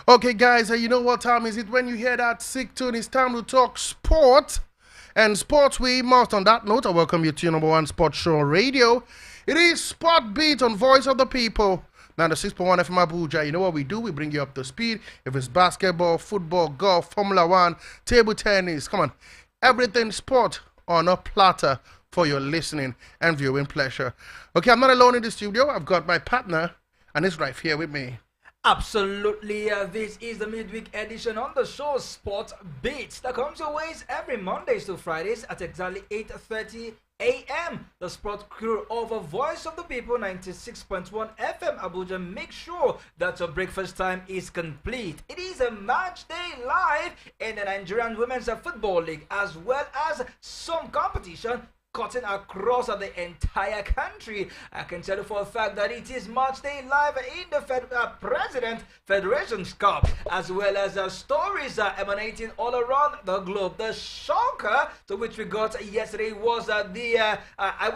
Okay, guys, you know what time is it? When you hear that sick tune, it's time to talk sport. And sports we must. On that note, I welcome you to your number one sports show on radio. It is Sport Beat on Voice of the People. 96.1 FM Abuja. You know what we do? We bring you up to speed. If it's basketball, football, golf, Formula One, table tennis, come on. Everything sport on a platter for your listening and viewing pleasure. Okay, I'm not alone in the studio. I've got my partner, and he's right here with me. Absolutely, this is the midweek edition on the show Sport Beats that comes your ways every Mondays to Fridays at exactly 8:30 a.m. The sport crew of a Voice of the People 96.1 FM Abuja make sure that your breakfast time is complete. It is a match day live in the Nigerian Women's Football League as well as some competition cutting across the entire country. I can tell you for a fact that it is match day live in the President Federation's Cup, as well as stories emanating all around the globe. The shocker to which we got yesterday was I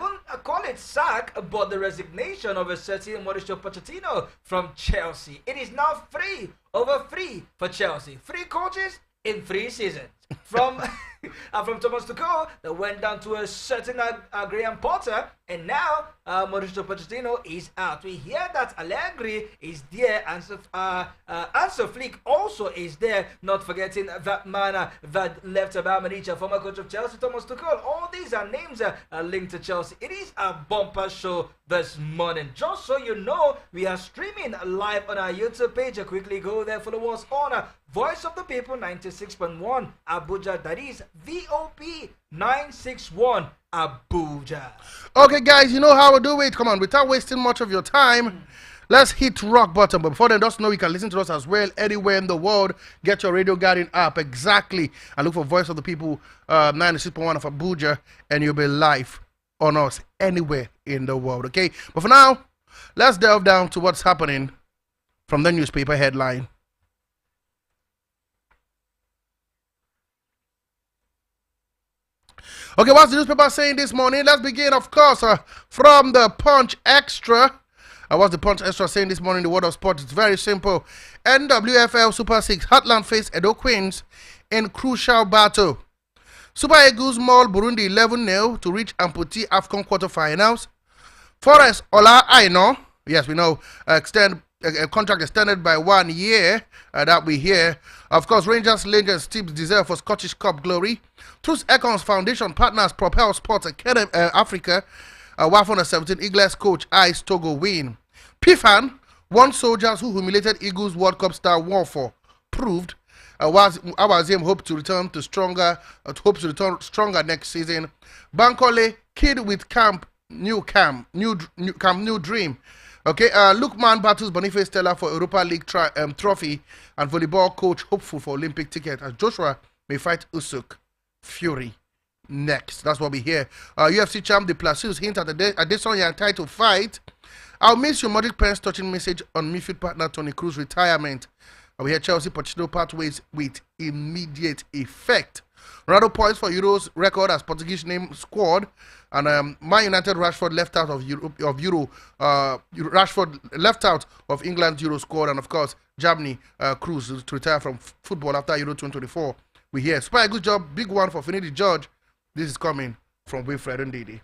won't call it sack, but the resignation of a certain Mauricio Pochettino from Chelsea. It is now free for Chelsea. Free coaches in 3 seasons. From Thomas Tuchel that went down to a certain Graham Potter, and now Mauricio Pochettino is out. We hear that Allegri is there, and Ansel Flick also is there. Not forgetting that man that left Bayern Munich, former coach of Chelsea, Thomas Tuchel. All these are names linked to Chelsea. It is a bumper show this morning. Just so you know, we are streaming live on our YouTube page. Quickly go there, follow us on Voice of the People 96.1 Abuja. That is VOP 961 Abuja. Okay, guys, you know how we do it. Come on, without wasting much of your time, let's hit rock bottom. But before then, just know you can listen to us as well anywhere in the world. Get your Radio Garden app, exactly, and look for Voice of the People 96.1 of Abuja, and you'll be live on us anywhere in the world, okay? But for now, let's delve down to what's happening from the newspaper headline. Okay, what's the newspaper saying this morning? Let's begin, of course, from the Punch Extra. What's the Punch Extra saying this morning in the world of sport? It's very simple. NWFL Super 6 Heartland face Edo Queens in crucial battle. Super Eagles maul Burundi 11-0 to reach amputee AFCON quarterfinals. Forest Ola Aino, yes, we know, a contract extended by 1 year that we hear. Of course, Rangers legends tips deserve for Scottish Cup glory. Truth Econs Foundation partners propel Sports Academy Africa. WAF under 17 Eagles coach eyes Togo win. PFAN, one soldiers who humiliated Eagles World Cup star Warfare proved. Awazim hopes to return stronger next season. Bankole kid with new dream. Okay, Lukman battles Boniface Stella for Europa League trophy, and volleyball coach hopeful for Olympic ticket as Joshua may fight Usuk Fury next. That's what we hear. UFC champ De Placius hint at Adesanya title fight. I'll miss your Modric Pence touching message on midfield partner Toni Kroos retirement. We hear Chelsea Pochettino pathways with immediate effect. Ronaldo points for Euro's record as Portuguese name squad, and Man United Rashford left out of Rashford left out of England's Euro squad, and of course Germany Kroos to retire from football after Euro 2024. We hear Super good job, big one for Finidi George. This is coming from Wilfred Ndidi.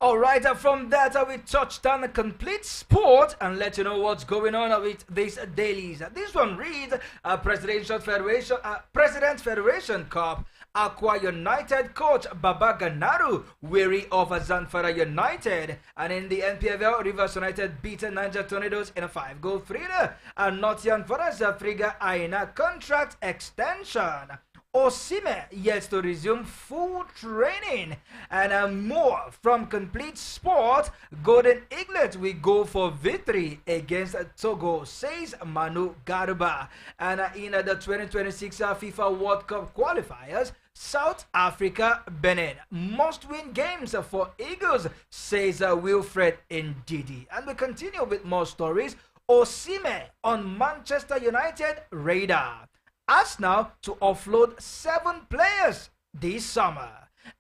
All right, from that we touched on the complete sport and let you know what's going on with these dailies. This one reads President Federation Cup. Aqua United coach Baba Ganaru weary of Zamfara United, and in the NPFL Rivers United beaten Niger Tornadoes in a 5-goal thriller, and Nottingham Forest Africa Aina contract extension. Osime yet to resume full training, and more from complete sport. Golden Eaglet we go for victory against Togo, says Manu Garba. And in the 2026 FIFA World Cup qualifiers, South Africa Benin must win games for Eagles, says Wilfred Ndidi. And we continue with more stories. Osime on Manchester United radar. Arsenal to offload 7 players this summer.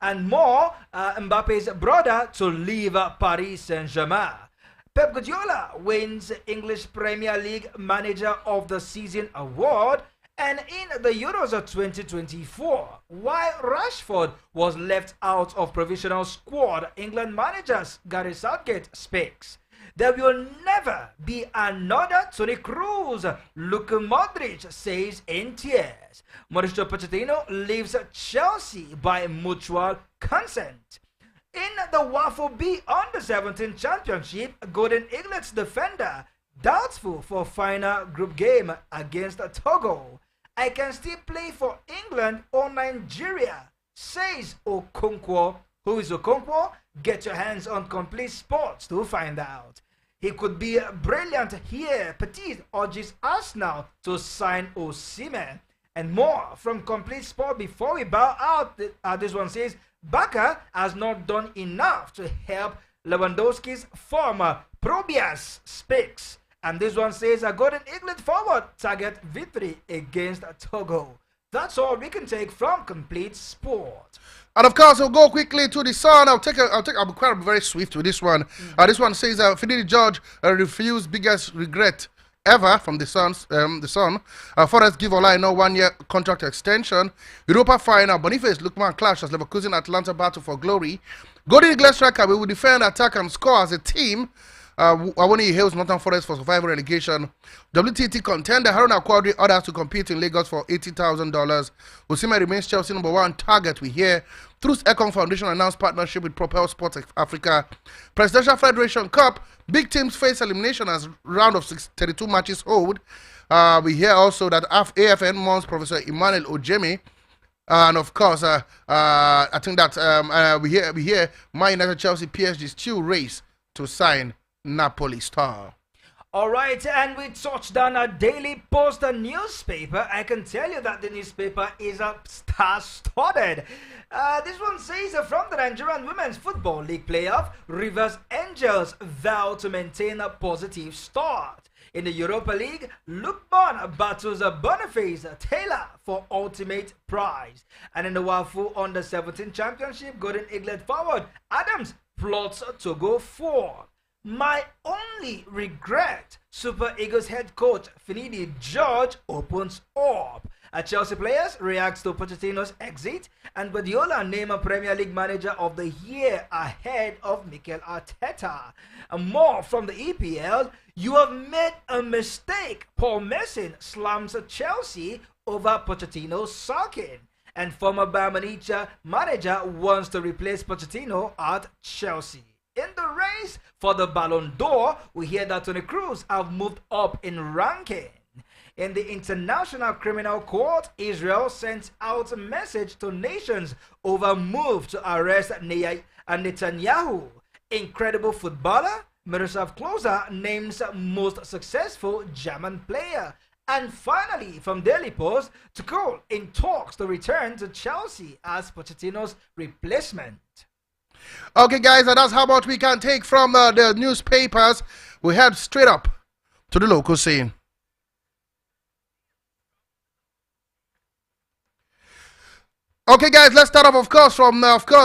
And more, Mbappe's brother to leave Paris Saint-Germain. Pep Guardiola wins English Premier League Manager of the Season award. And in the Euros of 2024, while Rashford was left out of provisional squad, England managers Gary Southgate speaks. There will never be another Toni Kroos, Luka Modric says in tears. Mauricio Pochettino leaves Chelsea by mutual consent. In the WAFL B Under-17 Championship, Golden Eaglets defender doubtful for final group game against Togo. I can still play for England or Nigeria, says Okonkwo. Who is Okonkwo? Get your hands on Complete Sports to find out. He could be brilliant here. Petit urges Arsenal to sign Oseni. And more from Complete Sport before we bow out. This one says, Baka has not done enough to help Lewandowski's former Probias speaks. And this one says, a Golden Eaglet forward target victory against Togo. That's all we can take from Complete Sport. And of course, we'll go quickly to the Sun. I'll be very swift with this one. This one says, Finidi George refused biggest regret ever from the Sun. Forest give Olai no 1 year contract extension. Europa final. Boniface Lukman clash as Leverkusen Atlanta battle for glory. Golden Eagle striker, we will defend, attack, and score as a team. Awoni hails Northern Forest for survival relegation. WTT contender Haruna Quadri orders to compete in Lagos for $80,000. Oseni remains Chelsea #1 target. We hear Truth Econ Foundation announced partnership with Propel Sports Africa. Presidential Federation Cup. Big teams face elimination as round of 32 matches hold. We hear also that AFN mourns Professor Emmanuel Ojemi. And of course, I think that we hear Man United, Chelsea, PSG still race to sign Napoli star. All right, and we touched on a Daily Post newspaper. I can tell you that the newspaper is star-studded. This one says from the Nigerian Women's Football League playoff, Rivers Angels vow to maintain a positive start. In the Europa League, Lukman battles Boniface Taylor for ultimate prize. And in the WAFU Under-17 Championship, Golden Eaglet forward Adams plots to go 4. My only regret, Super Eagles head coach Finidi George opens up. Chelsea players reacts to Pochettino's exit, and Guardiola named a Premier League Manager of the Year ahead of Mikel Arteta. And more from the EPL, you have made a mistake. Paul Messi slams Chelsea over Pochettino's sacking. And former Bayern Munich manager wants to replace Pochettino at Chelsea. In the race for the Ballon d'Or, we hear that Toni Kroos have moved up in ranking. In the International Criminal Court, Israel sent out a message to nations over move to arrest Netanyahu. Incredible footballer, Miroslav Klose names most successful German player. And finally, from Daily Post, Tuchel in talks to return to Chelsea as Pochettino's replacement. Okay, guys, and that's how much we can take from the newspapers. We head straight up to the local scene. Okay, guys, let's start off, of course,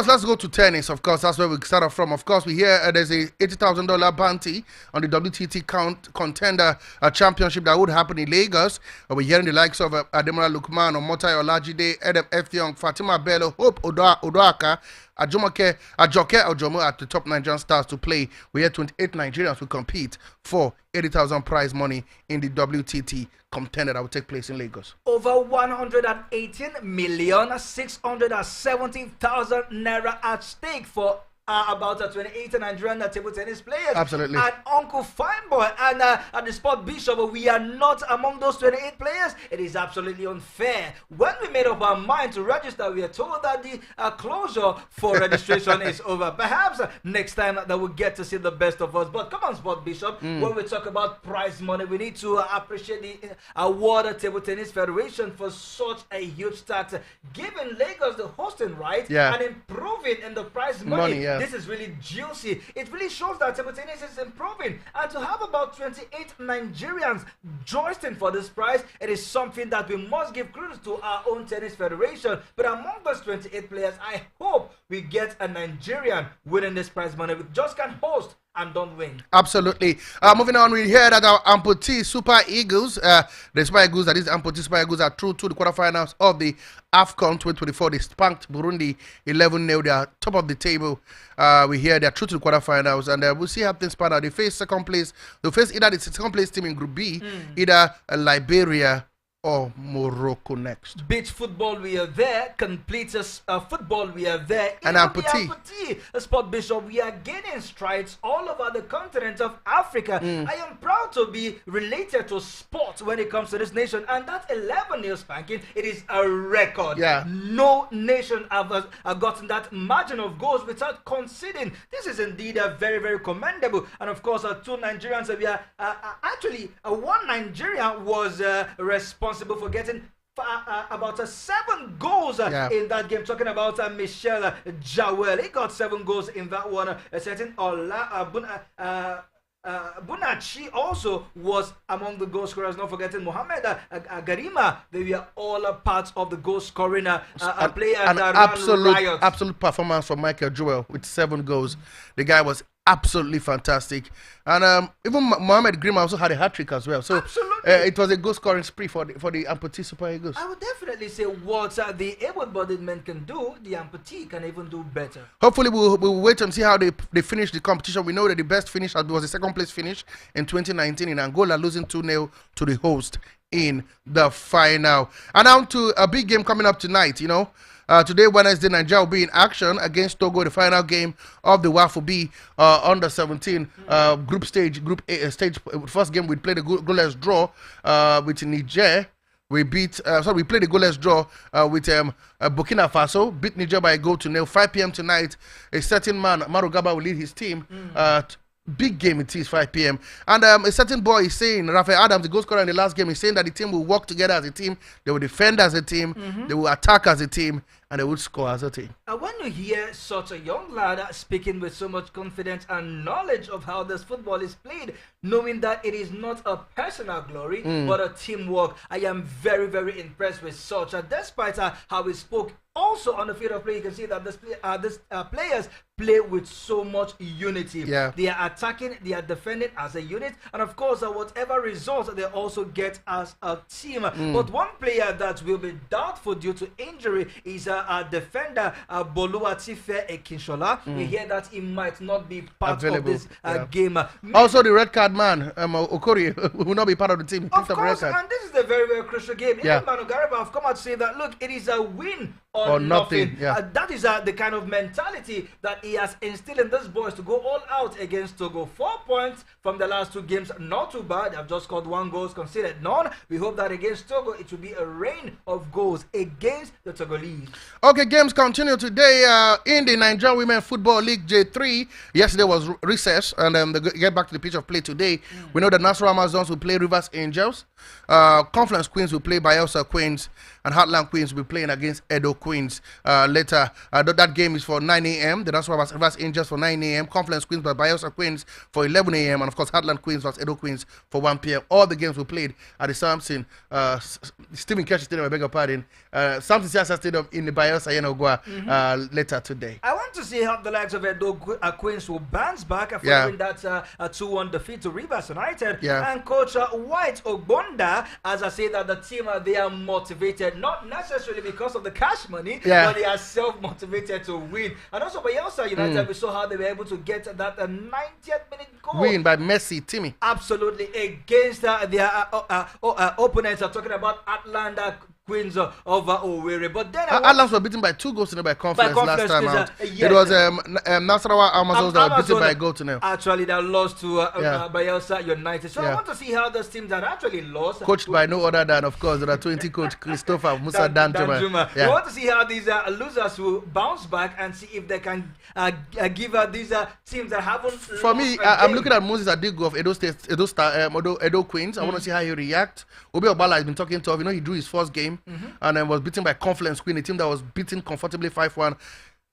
let's go to tennis. Of course, that's where we start off from. Of course, we hear there's a $80,000 bounty on the WTT contender championship that would happen in Lagos. We're hearing the likes of Ademola Lukman, Omotayo Olajide, Edem Effiong, Fatima Bello, Hope Odoaka, Ajoke Ojomo at the top Nigerian stars to play. We had 28 Nigerians will compete for 80,000 prize money in the WTT contender that will take place in Lagos. Over 118,670,000 naira at stake for about 28 Nigerian table tennis players. Absolutely. And Uncle Fineboy and at the Sport Bishop, we are not among those 28 players. It is absolutely unfair. When we made up our mind to register, we are told that the closure for registration is over. Perhaps next time that we'll get to see the best of us. But come on, Sport Bishop, when we talk about prize money, we need to appreciate the World Table Tennis Federation for such a huge tax, giving Lagos the hosting right and improving in the prize money. This is really juicy. It really shows that table tennis is improving. And to have about 28 Nigerians joining for this prize, it is something that we must give credit to our own tennis federation. But among those 28 players, I hope we get a Nigerian winning this prize money. We just can't host and don't win. Absolutely. Moving on, we hear that our amputee Super Eagles, the Super Eagles, that is the amputee Super Eagles, are through to the quarterfinals of the AFCON 2024. They spanked Burundi 11-0. They are top of the table. We hear they are through to the quarterfinals, and we'll see how things pan out. They face second place. They'll face either the second place team in Group B, either Liberia or Morocco next. Beach football, we are there. Complete football, we are there. And amputee. Sport Bishop, we are gaining strides all over the continent of Africa. I am proud to be related to sport when it comes to this nation. And that 11-0 spanking, it is a record. Yeah. No nation have gotten that margin of goals without conceding. This is indeed a very, very commendable. And of course, two Nigerians, we are actually one Nigerian was responsible for getting about 7 goals in that game. Talking about Michel Jawel, he got 7 goals in that one. A certain Bunachi also was among the goal scorers. Not forgetting Mohamed Garima. They were all a part of the goal scoring players. An absolute performance from Michael Jewell with 7 goals. The guy was absolutely fantastic, and even Mohamed Grima also had a hat-trick as well. So it was a goal scoring spree for the amputee Super Eagles. I would definitely say what the able-bodied men can do, the amputee can even do better. Hopefully we'll wait and see how they finish the competition. We know that the best finish was the second place finish in 2019 in Angola, losing 2-0 to the host in the final. And now to a big game coming up tonight, you know. Today, Wednesday, Nigeria will be in action against Togo, the final game of the WAFU B under 17 group A stage. First game, we played a goalless draw with Niger. We played a goalless draw with Burkina Faso, beat Niger by a goal to nil. 5 p.m. tonight, a certain man, Marugaba, will lead his team. Big game it is, 5 p.m. And a certain boy is saying, Rufai Adams, the goal scorer in the last game, is saying that the team will work together as a team. They will defend as a team. They will attack as a team. And they will score as a team. When you hear such a young lad speaking with so much confidence and knowledge of how this football is played, knowing that it is not a personal glory, but a teamwork, I am very, very impressed with such. Despite how he spoke, also on the field of play, you can see that these players play with so much unity. Yeah. They are attacking, they are defending as a unit, and of course, whatever results they also get as a team. But one player that will be doubtful due to injury is defender Boluwatife Ekinshola. We hear that he might not be part of this game. Also, the red card man, Okori, will not be part of the team. Of course, and this is a very, very crucial game. Even Manu Garba have come out to say that, look, it is a win or nothing. That is the kind of mentality that he has instilled in these boys to go all out against Togo. 4 points from the last 2 games, not too bad. They have just scored 1 goal, conceded none. We hope that against Togo, it will be a rain of goals against the Togolese. Okay, games continue today in the Nigerian Women Football League J3. Yesterday was recess, and they get back to the pitch of play today. We know that Nassau Amazons will play Rivers Angels. Confluence Queens will play Bayelsa Queens, and Heartland Queens will be playing against Edo Queens later. That game is for 9 a.m. The Nassau Rivers Angels for 9 a.m. Confluence Queens by Bayelsa Queens for 11 a.m. And of course, Heartland Queens vs Edo Queens for 1 p.m. All the games were played at the Samson Stephen Keshi Stadium, I beg your pardon. Samson Siasa Stadium in the Bayelsa Yenogwa later today. I want to see how the likes of Edo Queens will bounce back following that 2-1 defeat to Rivers United. And Coach White Ogbonda, as I say, that the team they are motivated, not necessarily because of the cash money, but they are self-motivated to win. And also Bayelsa United, we saw how they were able to get that 90th minute goal. Win by Messi, Timmy. Absolutely, against their opponents. I'm talking about Atlanta Queens of Owerri. But then Atlas were beaten by 2 goals to nil by Conference last time out. It was Nasarawa Amazons that were beaten by a goal to nil. Actually, that lost to Bayelsa United. So I want to see how those teams that actually lost. Coached by no other than, of course, the 20 coach Christopher Musa Danjuma. We want to see how these losers will bounce back and see if they can give these teams that haven't. For me, I'm looking at Moses Adigo of Edo Queens. I want to see how he reacts. Obi Obala has been talking tough. You know, he drew his first game. And then was beaten by Confluence Queen, a team that was beaten comfortably 5-1.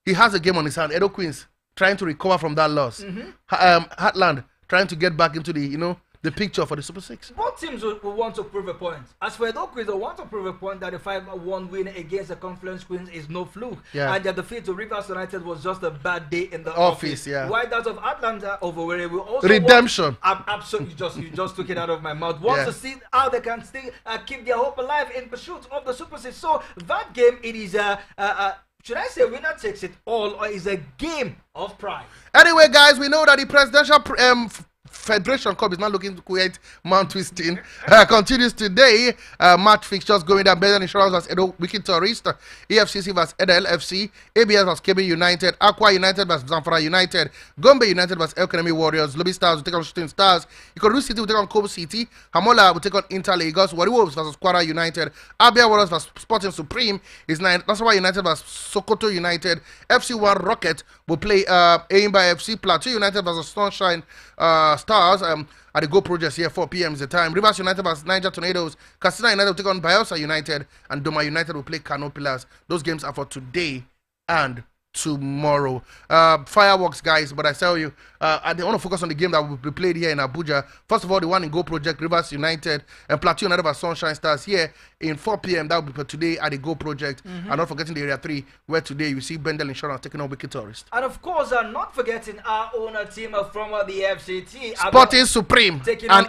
He has a game on his hand. Edo Queens trying to recover from that loss. Heartland trying to get back into the the picture for the Super 6. Both teams will want to prove a point. As for Edo Queens, they want to prove a point that the 5-1 win against the Conference Queens is no fluke. Yeah. And their defeat to Rivers United was just a bad day in the office. Yeah. White out of Atlanta over where we also redemption. Absolutely, you just took it out of my mouth. Want to see how they can still keep their hope alive in pursuit of the Super 6. So that game, it is should I say winner takes it all, or is a game of pride? Anyway, guys, we know that the presidential Federation Cup is not looking to create mount twisting. Continues today. Match fixtures going down. Better Insurance vs Edo Wicked Tourist. EFCC vs Eda LFC. ABS vs KB United. Aqua United vs Zamfara United. Gombe United vs El Kanemi Warriors. Lobby Stars will take on Shooting Stars. Ikorodu City will take on Kobe City. Hamola will take on Inter Lagos. Warri Wolves vs Kwara United. Abia Warriors vs Sporting Supreme is 9. That's why United vs Sokoto United. FC1 Rocket will play Aimba FC. Plateau United vs Sunshine Stars at the Go Project here. 4 p.m. is the time. Rivers United vs Niger Tornadoes. Katsina United will take on Bayelsa United, and Doma United will play Kano Pillars. Those games are for today and tomorrow. Fireworks, guys, but I tell you, I want to focus on the game that will be played here in Abuja. First of all, the one in Go Project, Rivers United and Plateau United vs Sunshine Stars here in 4 p.m. That will be for today at the Go Project. And not forgetting the Area 3, where today you see Bendel Insurance taking on Wicked Tourist. And of course, not forgetting our own team from the FCT. Sporting Supreme and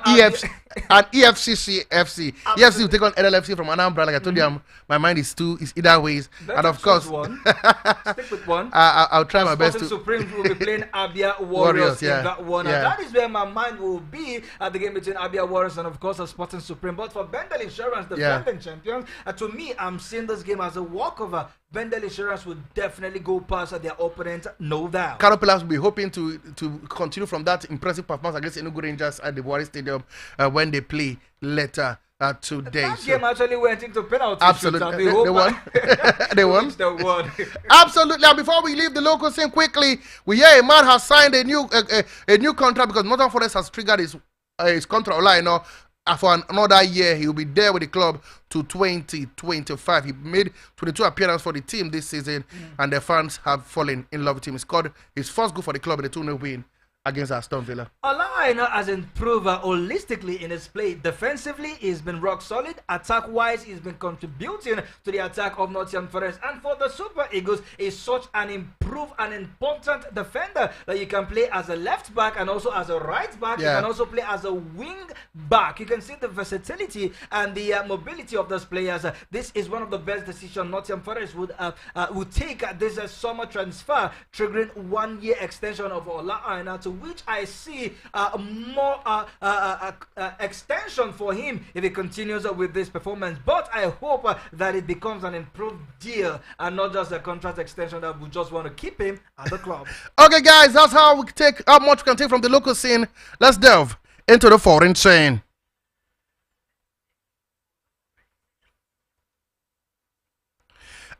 EFCC FC. EFC will take on LLFC from Anambra. Like I told you, my mind is either ways. And of course, stick with one. I'll try my best to. Supreme will be playing Abia Warriors in that one. And that is where my mind will be at the game between Abia Warriors and, of course, the Sporting Supreme. But for Bendel Insurance, the defending champions, to me, I'm seeing this game as a walkover. Bendel Insurance will definitely go past their opponent, no doubt. Kano Pillars will be hoping to continue from that impressive performance against Enugu Rangers at the Buhari Stadium when they play later today. That game actually went into penalty. Absolutely. They won. They won. Absolutely. And before we leave the local scene quickly, we hear a man has signed a new contract because Northern Forest has triggered his contract online. For another year, he will be there with the club to 2025. He made 22 appearances for the team this season, and the fans have fallen in love with him. He scored his first goal for the club in the 2-0 win against Aston Villa. Olaina has improved holistically in his play. Defensively, he's been rock solid. Attack-wise, he's been contributing to the attack of Nottingham Forest. And for the Super Eagles, he's such an improved and important defender that you can play as a left back and also as a right back. You can also play as a wing back. You can see the versatility and the mobility of those players. This is one of the best decisions Nottingham Forest would take this summer transfer, triggering 1-year extension of Olaina, to which I see more extension for him if he continues with this performance. But I hope that it becomes an improved deal and not just a contract extension that we just want to keep him at the club. Okay, guys, that's how much we can take from the local scene. Let's delve into the foreign scene.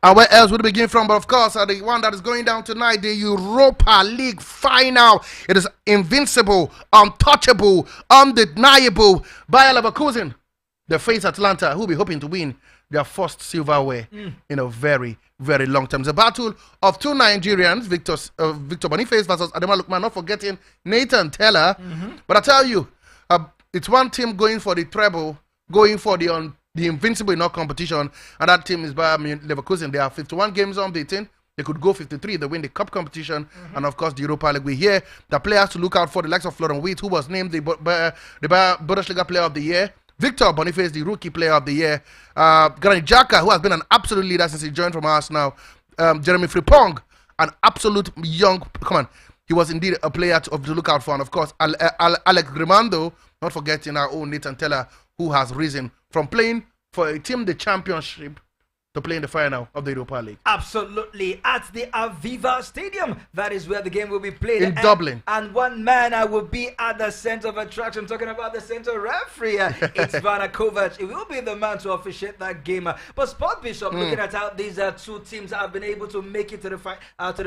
And where else would we begin from? But of course, the one that is going down tonight, the Europa League final. It is invincible, untouchable, undeniable. Bayer Leverkusen, they face Atlanta, who will be hoping to win their first silverware in a very, very long time. It's a battle of two Nigerians, Victor Boniface versus Adema Lukman, not forgetting Nathan Teller. But I tell you, it's one team going for the treble, going for the invincible in all competition, and that team is Bayer Leverkusen. They are 51 games unbeaten. They could go 53. They win the cup competition, and of course the Europa League. We hear the players to look out for the likes of Florian Wirtz, who was named the Bundesliga Player of the Year. Victor Boniface, the Rookie Player of the Year. Granit Xhaka, who has been an absolute leader since he joined from Arsenal. Jeremy Frimpong, an absolute young. Come on, he was indeed a player to look out for, and of course Alex Grimando. Not forgetting our own Nathan Teller, who has risen from playing for a team the championship to play in the final of the Europa League. Absolutely. At the Aviva Stadium, that is where the game will be played. In Dublin. And one man will be at the center of attraction. I'm talking about the center referee. It's Vana Kovac. He will be the man to officiate that game. But Sport Bishop, looking at how these two teams have been able to make it to the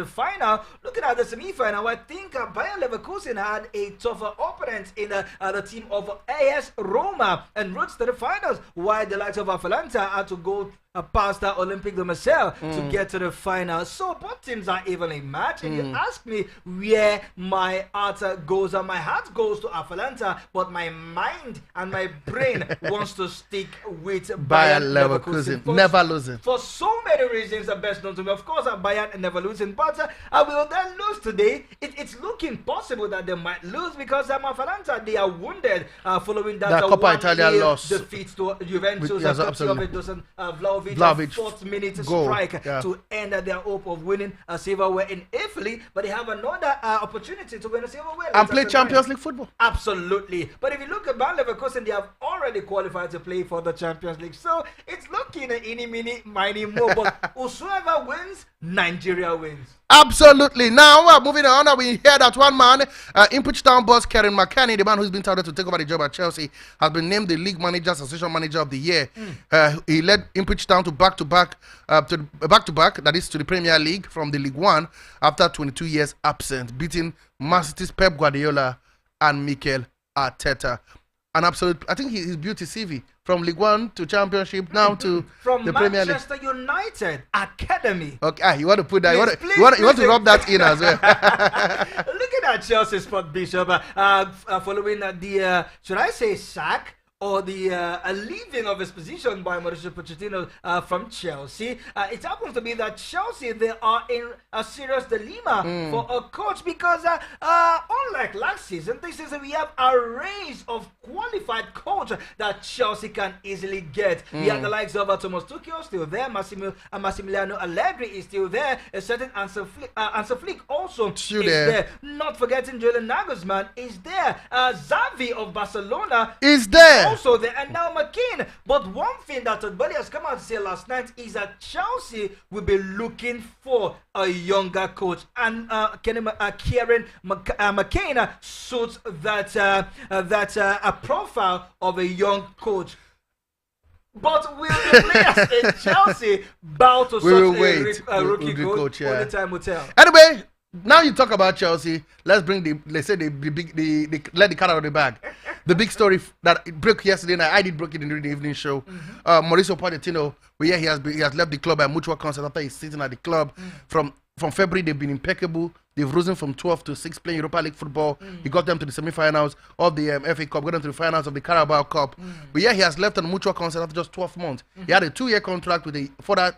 final, looking at the semi-final, I think Bayer Leverkusen had a tougher opponent in the team of AS Roma and rose to the finals, while the likes of Atalanta had to go past the Olympique de Marseille to get to the final. So both teams are evenly matched. And you ask me where my heart goes, and my heart goes to Atalanta, but my mind and my brain wants to stick with Bayer Bayern Leverkusen. Leverkusen. Never losing. For so many reasons, the best known to me, of course, Bayern never losing, but I will then lose today. It's looking possible that they might lose because Atalanta, they are wounded following that Coppa Italia loss defeat to Juventus. Yes, absolutely. Vlahovic, fourth minute goal. strike to end their hope of winning a silverware in Italy, but they have another opportunity to win a silverware and play Champions League football. Absolutely. But if you look at Bayer Leverkusen, they have already qualified to play for the Champions League. So it's looking at any mini, miny, more. But whosoever wins, Nigeria wins. Absolutely. Now, moving on, we hear that one man, Ipswich Town boss Kieran McCanny, the man who's been touted to take over the job at Chelsea, has been named the League Managers Association Manager of the Year. He led Ipswich Town to back-to-back, that is to the Premier League from the League One after 22 years absent, beating Man City's Pep Guardiola and Mikel Arteta. An absolute, I think he's built his CV from League One to Championship now to from the Premier League. Manchester United Academy. Okay, you want to put that? Please, you want to rub that in as well. Looking at Chelsea's spot, Bishop, following the should I say sack or the leaving of his position by Mauricio Pochettino from Chelsea. It happens to be that Chelsea, they are in a serious dilemma for a coach because unlike last season, this season we have a range of qualified coach that Chelsea can easily get. We have the likes of Thomas Tuchel still there, Massimiliano Allegri is still there, a certain Hansi Flick also still is there. Not forgetting Julian Nagelsmann is there. Xavi of Barcelona is there. Also there, and now McCain. But one thing that Todd Boehly has come out to say last night is that Chelsea will be looking for a younger coach, and Kieran McCain suits that a profile of a young coach. But will the players in Chelsea bow to such a rookie coach? Yeah. Only time will tell. Anyway, now you talk about Chelsea. Let's bring let the cat out of the bag. The big story that broke yesterday night. I did break it during the evening show. Mauricio Pochettino, he has left the club by mutual consent after his season at the club. From February, they've been impeccable. They've risen from 12 to 6 playing Europa League football. He got them to the semi-finals of the FA Cup, got them to the finals of the Carabao Cup. But yeah, he has left on mutual consent after just 12 months. He had a 2-year contract with to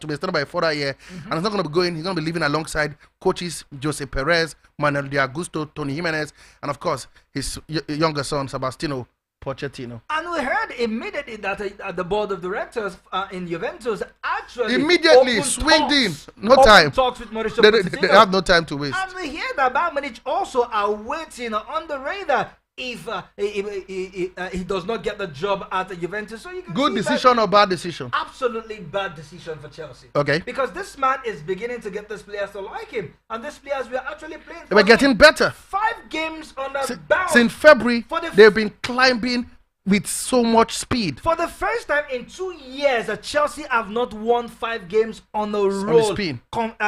be extended by a further year, and he's not going to be going. He's going to be living alongside coaches Jose Perez, Manuel De Augusto, Tony Jimenez, and of course his younger son Sebastiano Pochettino. And we heard immediately that the board of directors in Juventus actually immediately swinged in. No time. Talks with Mauricio Pochettino. They have no time to waste. And we hear that Bayern Munich also are waiting on the radar if he does not get the job at the Juventus. So you can good decision or bad decision? Absolutely bad decision for Chelsea. Okay. Because this man is beginning to get these players to like him, and these players were actually playing. They were getting better. 5 games on the bounce. Since February, they've been climbing with so much speed. For the first time in 2 years, Chelsea have not won 5 games on a roll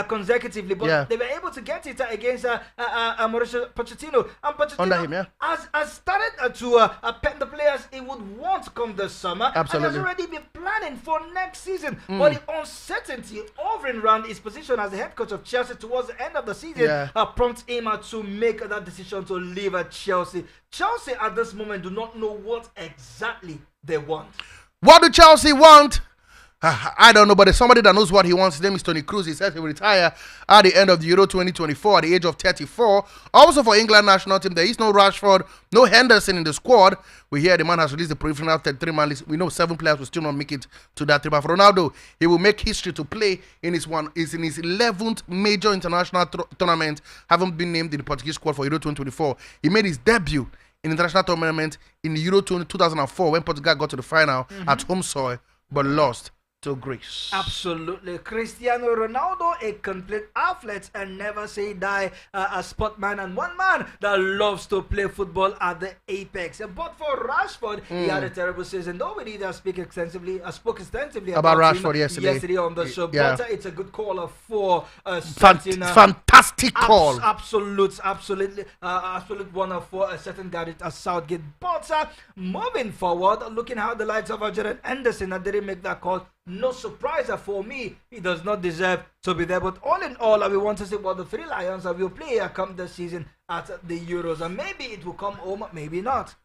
consecutively, but they were able to get it against Mauricio Pochettino. And Pochettino under him, has started to pen the players he would want come this summer. Absolutely. And has already been planning for next season. But the uncertainty hovering around his position as the head coach of Chelsea towards the end of the season prompts him to make that decision to leave Chelsea. Chelsea at this moment do not know what exactly they want. What do Chelsea want? I don't know, but there's somebody that knows what he wants. His name is Tony Cruz. He says he will retire at the end of the Euro 2024 at the age of 34. Also for England national team, there is no Rashford, no Henderson in the squad. We hear the man has released the professional 33-man list. We know 7 players will still not make it to that trip. But for Ronaldo, he will make history to play in his 11th major international tournament, having been named in the Portuguese squad for Euro 2024. He made his debut in international tournament in the Euro 2004 when Portugal got to the final at home soil but lost to Greece. Absolutely. Cristiano Ronaldo, a complete athlete and never say die, a sportman and one man that loves to play football at the apex. But for Rashford, he had a terrible season. Though we did spoke extensively about Rashford him yesterday on the show. Yeah. But it's a good call for fantastic call. Absolute one for a certain guy at Southgate. But moving forward, looking how the likes of Jordan Anderson didn't make that call. No surprise for me, he does not deserve to be there. But all in all, we want to see what the Three Lions will play come this season at the Euros. And maybe it will come home, maybe not.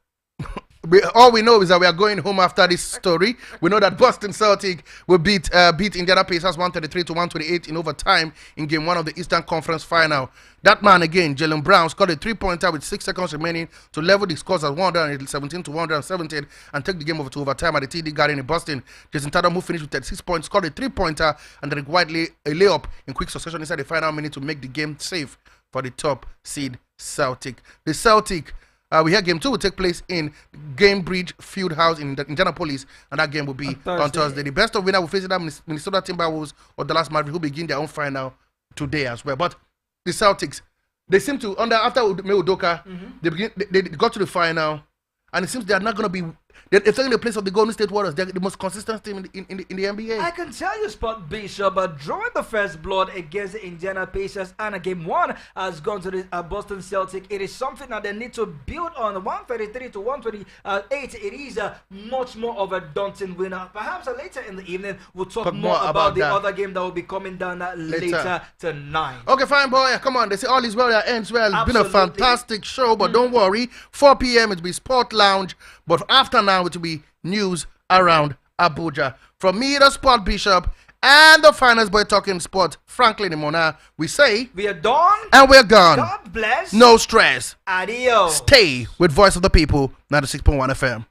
All we know is that we are going home after this story. We know that Boston Celtic will beat Indiana Pacers 133-128 in overtime in Game 1 of the Eastern Conference Final. That man again, Jalen Brown, scored a 3-pointer with 6 seconds remaining to level the scores at 117-117 and take the game over to overtime at the TD Garden in Boston. Jason Tatum, who finished with 36 points, scored a 3-pointer and Derek Whiteley a layup in quick succession inside the final minute to make the game safe for the top seed Celtic. The Celtic... we hear game 2 will take place in Gamebridge Fieldhouse in Indianapolis, and that game will be on Thursday. The best of winner will face either Minnesota Timberwolves or Dallas Mavericks, who begin their own final today as well. But the Celtics, they seem to after Udoka, they got to the final, and it seems they are not going to be. They're taking the place of the Golden State Warriors. They're the most consistent team in the NBA. I can tell you, Spot Bishop, drawing the first blood against the Indiana Pacers and Game 1 has gone to the Boston Celtic. It is something that they need to build on. 133-128. It is much more of a daunting winner. Perhaps later in the evening, we'll talk more about the other game that will be coming down later tonight. Okay, fine, boy. Come on. They say all is well that ends well. It's been a fantastic show, but don't worry. 4 p.m. it will be Sport Lounge. But after now, it will be news around Abuja. From me, the Sport Bishop, and the finest boy talking sport, Franklin Imona, we say... We are done. And we're gone. God bless. No stress. Adios. Stay with Voice of the People, 96.1 FM.